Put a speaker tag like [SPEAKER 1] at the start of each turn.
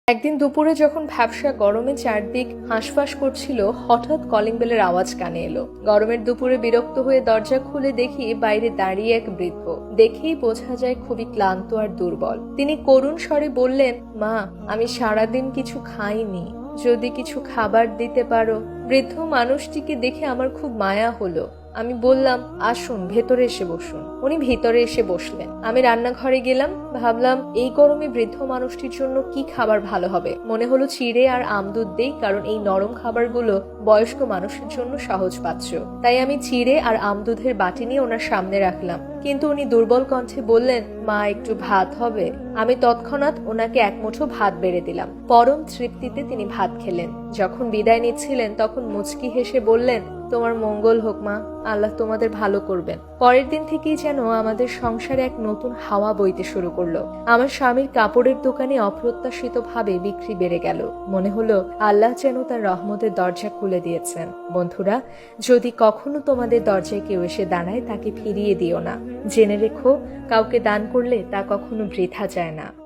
[SPEAKER 1] একদিন দুপুরে যখন ভ্যাপসা গরমে চারদিক হাঁসফাঁস করছিল, হঠাৎ কলিং বেলের আওয়াজ কানে এলো। গরমের দুপুরে বিরক্ত হয়ে দরজা খুলে দেখি বাইরে দাঁড়িয়ে এক বৃদ্ধ। দেখেই বোঝা যায় খুবই ক্লান্ত আর দুর্বল। তিনি করুণ স্বরে বললেন, মা, আমি সারাদিন কিছু খাইনি, যদি কিছু খাবার দিতে পারো। বৃদ্ধ মানুষটিকে দেখে আমার খুব মায়া হলো। আমি বললাম, আসুন ভেতরে এসে বসুন। উনি ভিতরে এসে বসলেন। আমি রান্নাঘরে গেলাম। ভাবলাম এই গরমে বৃদ্ধ মানুষটির জন্য কি খাবার ভালো হবে। মনে হলো চিড়ে আর আমদুধ দেই, কারণ এই নরম খাবারগুলো বয়স্ক মানুষের জন্য সহজপাচ্য। তাই আমি চিড়ে আর আমদুধের বাটি নিয়ে ওনার সামনে রাখলাম। কিন্তু উনি দুর্বল কণ্ঠে বললেন, মা, একটু ভাত হবে? আমি তৎক্ষণাৎ ওনাকে এক মুঠো ভাত বেড়ে দিলাম। পরম তৃপ্তিতে তিনি ভাত খেলেন। যখন বিদায় নিচ্ছিলেন তখন মুচকি হেসে বললেন, তোমার মঙ্গল হোক মা, আল্লাহ তোমাদের ভালো করবেন। পরের দিন থেকেই যেন আমাদের সংসারে এক নতুন হাওয়া বইতে শুরু করলো। আমার স্বামীর কাপড়ের দোকানে অপ্রত্যাশিত ভাবে বিক্রি বেড়ে গেল। মনে হলো আল্লাহ যেন তার রহমতের দরজা খুলে দিয়েছেন। বন্ধুরা, যদি কখনো তোমাদের দরজায় কেউ এসে দাঁড়ায়, তাকে ফিরিয়ে দিও না। জেনে রেখো, কাউকে দান করলে তা কখনো বৃথা যায় না।